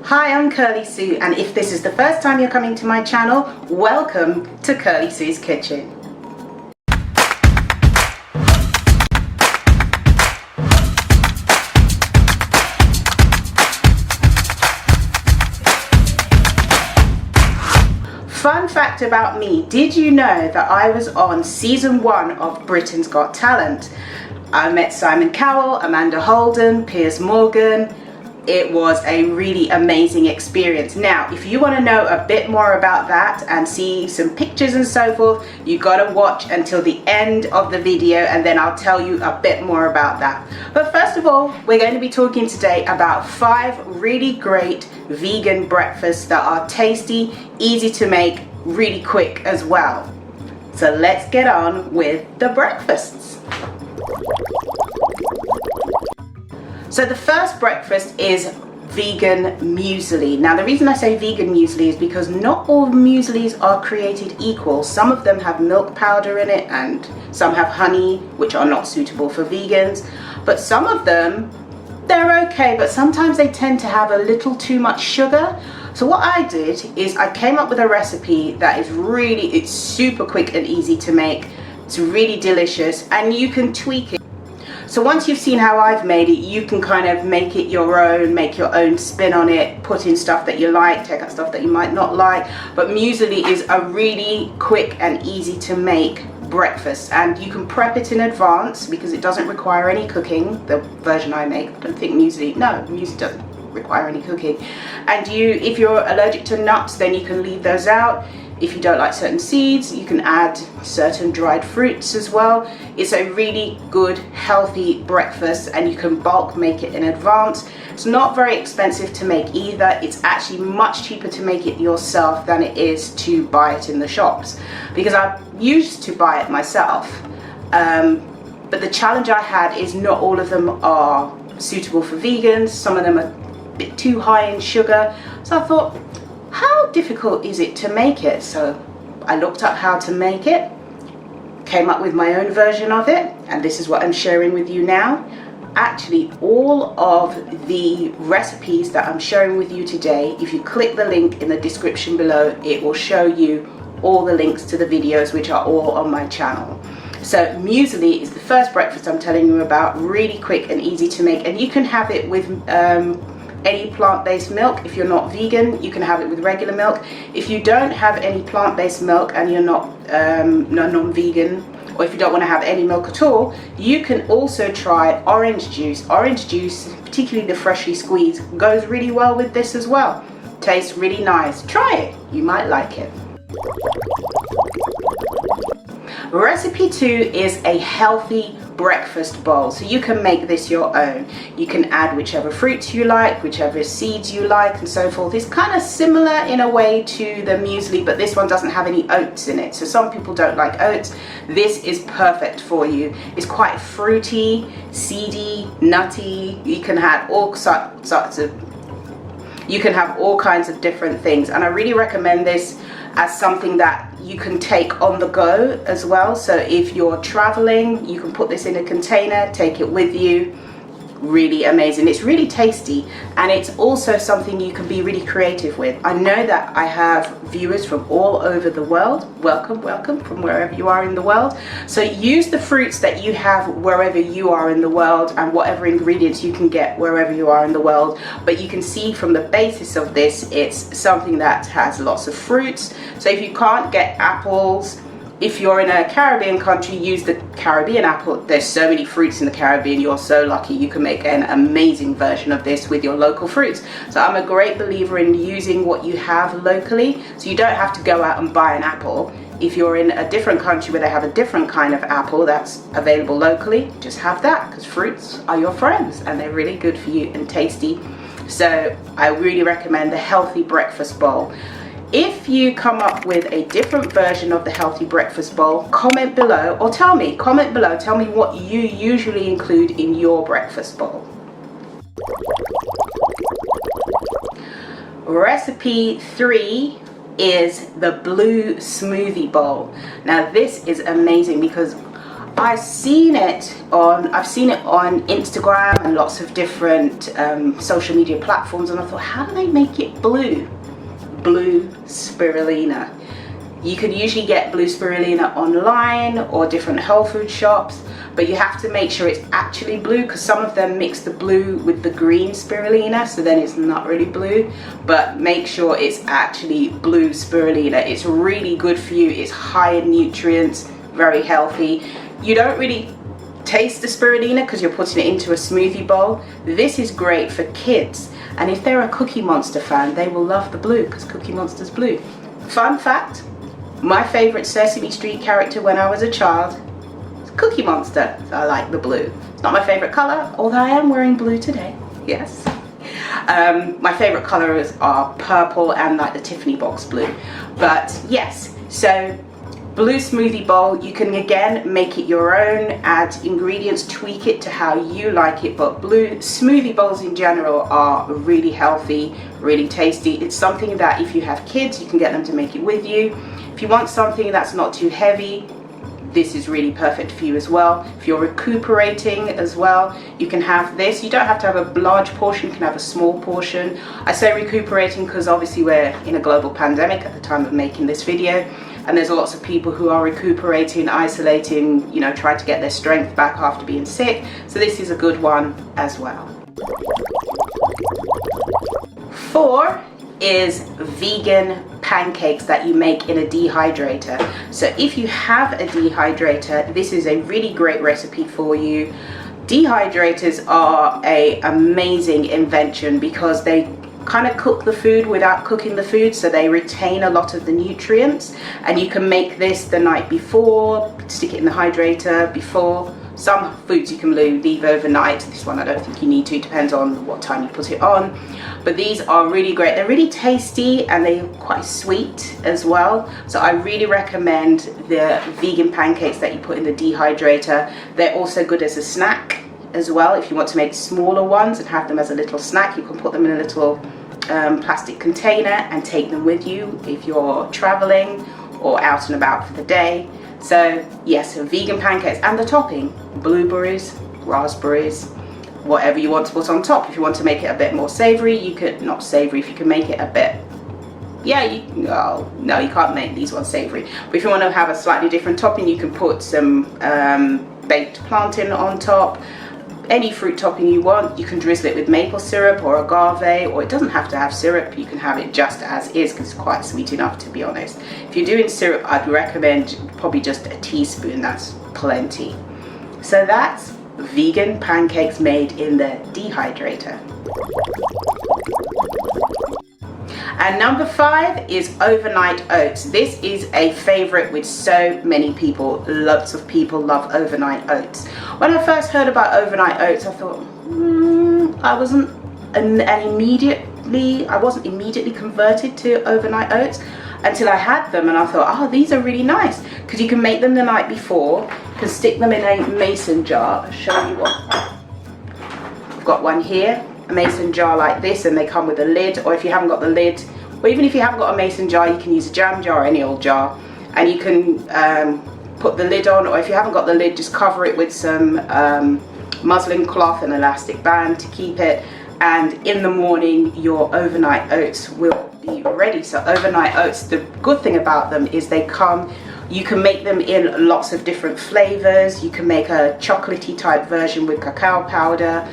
Hi, I'm Curly Sue, and if this is the first time you're coming to my channel, welcome to Curly Sue's Kitchen. Fun fact about me, did you know that I was on season 1 of Britain's Got Talent? I met Simon Cowell, Amanda Holden, Piers Morgan. It was a really amazing experience. Now, if you want to know a bit more about that and see some pictures and so forth, you got to watch until the end of the video and then I'll tell you a bit more about that. But first of all, we're going to be talking today about 5 really great vegan breakfasts that are tasty, easy to make, really quick as well. So let's get on with the breakfasts. So the first breakfast is vegan muesli. Now the reason I say vegan muesli is because not all mueslis are created equal. Some of them have milk powder in it and some have honey, which are not suitable for vegans. But some of them, they're okay, but sometimes they tend to have a little too much sugar. So what I did is I came up with a recipe that is really, it's super quick and easy to make. It's really delicious and you can tweak it. So once you've seen how I've made it, you can kind of make it your own, make your own spin on it, put in stuff that you like, take out stuff that you might not like. But muesli is a really quick and easy to make breakfast, and you can prep it in advance because it doesn't require any cooking. The version I make, I don't think muesli doesn't require any cooking. And if you're allergic to nuts, then you can leave those out. If you don't like certain seeds, you can add certain dried fruits as well. It's a really good, healthy breakfast and you can bulk make it in advance. It's not very expensive to make either. It's actually much cheaper to make it yourself than it is to buy it in the shops, because I used to buy it myself. But the challenge I had is not all of them are suitable for vegans. Some of them are a bit too high in sugar. So I thought, how difficult is it to make it? So I looked up how to make it, came up with my own version of it, and this is what I'm sharing with you now. Actually, all of the recipes that I'm sharing with you today, if you click the link in the description below, it will show you all the links to the videos, which are all on my channel. So muesli is the first breakfast I'm telling you about, really quick and easy to make, and you can have it with any plant-based milk. If you're not vegan, you can have it with regular milk. If you don't have any plant-based milk and you're not non-vegan, or if you don't want to have any milk at all, you can also try orange juice. Orange juice, particularly the freshly squeezed, goes really well with this as well. Tastes really nice. Try it, you might like it. Recipe 2 is a healthy breakfast bowl. So you can make this your own. You can add whichever fruits you like, whichever seeds you like, and so forth. It's kind of similar in a way to the muesli, but this one doesn't have any oats in it. So some people don't like oats. This is perfect for you. It's quite fruity, seedy, nutty. You can have all sorts of all kinds of different things, and I really recommend this as something that you can take on the go as well. So if you're traveling, you can put this in a container, take it with you. Really amazing. It's really tasty, and it's also something you can be really creative with. I know that I have viewers from all over the world. Welcome from wherever you are in the world. So use the fruits that you have wherever you are in the world, and whatever ingredients you can get wherever you are in the world. But you can see from the basis of this, it's something that has lots of fruits. So if you can't get apples, if you're in a Caribbean country, use the Caribbean apple. There's so many fruits in the Caribbean, you're so lucky. You can make an amazing version of this with your local fruits. So I'm a great believer in using what you have locally, so you don't have to go out and buy an apple. If you're in a different country where they have a different kind of apple that's available locally, just have that, because fruits are your friends and they're really good for you and tasty. So I really recommend the healthy breakfast bowl. If you come up with a different version of the healthy breakfast bowl, comment below, or comment below, tell me what you usually include in your breakfast bowl. Recipe 3 is the blue smoothie bowl. Now this is amazing because I've seen it on Instagram and lots of different social media platforms, and I thought, how do they make it blue? Blue spirulina. You can usually get blue spirulina online or different health food shops, but you have to make sure it's actually blue, because some of them mix the blue with the green spirulina, so then it's not really blue. But make sure it's actually blue spirulina. It's really good for you. It's high in nutrients, very healthy. You don't really taste the spirulina because you're putting it into a smoothie bowl. This is great for kids, and if they're a Cookie Monster fan, they will love the blue because Cookie Monster's blue. Fun fact, my favorite Sesame Street character when I was a child is Cookie Monster, so I like the blue. It's not my favorite color, although I am wearing blue today, yes. My favorite colors are purple and like the Tiffany box blue. But yes, so blue smoothie bowl, you can again make it your own, add ingredients, tweak it to how you like it, but blue smoothie bowls in general are really healthy, really tasty. It's something that if you have kids, you can get them to make it with you. If you want something that's not too heavy, this is really perfect for you as well. If you're recuperating as well, you can have this. You don't have to have a large portion, you can have a small portion. I say recuperating because obviously we're in a global pandemic at the time of making this video, and there's lots of people who are recuperating, isolating, you know, trying to get their strength back after being sick. So this is a good one as well. 4 is vegan pancakes that you make in a dehydrator. So if you have a dehydrator, this is a really great recipe for you. Dehydrators are an amazing invention because they kind of cook the food without cooking the food, so they retain a lot of the nutrients, and you can make this the night before, stick it in the hydrator before. Some foods you can leave overnight. This one I don't think you need to, depends on what time you put it on. But these are really great. They're really tasty and they're quite sweet as well. So I really recommend the vegan pancakes that you put in the dehydrator. They're also good as a snack as well. If you want to make smaller ones and have them as a little snack, you can put them in a little plastic container and take them with you if you're traveling or out and about for the day. So yes, vegan pancakes, and the topping, blueberries, raspberries, whatever you want to put on top. If you want to make it a bit more savory, you could, not savory, if you can make it a bit, yeah, oh, no, you can't make these ones savory. But if you want to have a slightly different topping, you can put some baked plantain on top. Any fruit topping you want. You can drizzle it with maple syrup or agave, or it doesn't have to have syrup. You can have it just as is because it's quite sweet enough, to be honest. If you're doing syrup, I'd recommend probably just a teaspoon, that's plenty. So that's vegan pancakes made in the dehydrator. And number 5 is overnight oats. This is a favorite with so many people. Lots of people love overnight oats. When I first heard about overnight oats, I thought, I wasn't immediately converted to overnight oats until I had them, and I thought, oh, these are really nice because you can make them the night before. You can stick them in a mason jar. I'll show you what. I've got one here. A mason jar like this, and they come with a lid, or if you haven't got the lid, or even if you haven't got a mason jar, you can use a jam jar or any old jar, and you can put the lid on, or if you haven't got the lid, just cover it with some muslin cloth and elastic band to keep it, and in the morning your overnight oats will be ready. So overnight oats, the good thing about them is they come, you can make them in lots of different flavors. You can make a chocolatey type version with cacao powder.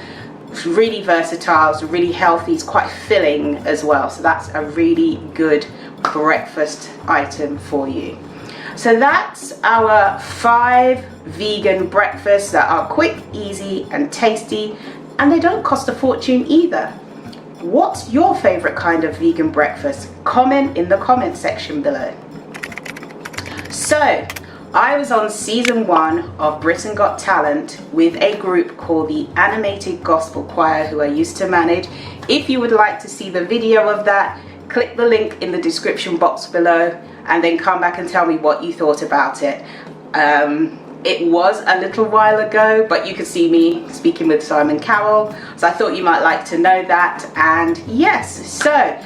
It's really versatile, it's really healthy, it's quite filling as well. So that's a really good breakfast item for you. So that's our 5 vegan breakfasts that are quick, easy and tasty, and they don't cost a fortune either. What's your favorite kind of vegan breakfast? Comment in the comment section below. So I was on season 1 of Britain Got Talent with a group called the Animated Gospel Choir, who I used to manage. If you would like to see the video of that, click the link in the description box below and then come back and tell me what you thought about it. It was a little while ago, but you could see me speaking with Simon Cowell, so I thought you might like to know that. And yes, so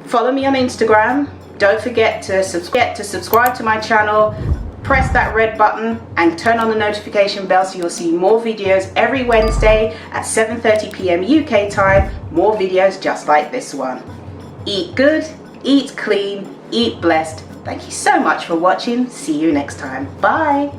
follow me on Instagram. Don't forget to subscribe to my channel. press that red button and turn on the notification bell so you'll see more videos every Wednesday at 7:30 p.m. UK time, more videos just like this one. Eat good, eat clean, eat blessed. Thank you so much for watching. See you next time. Bye.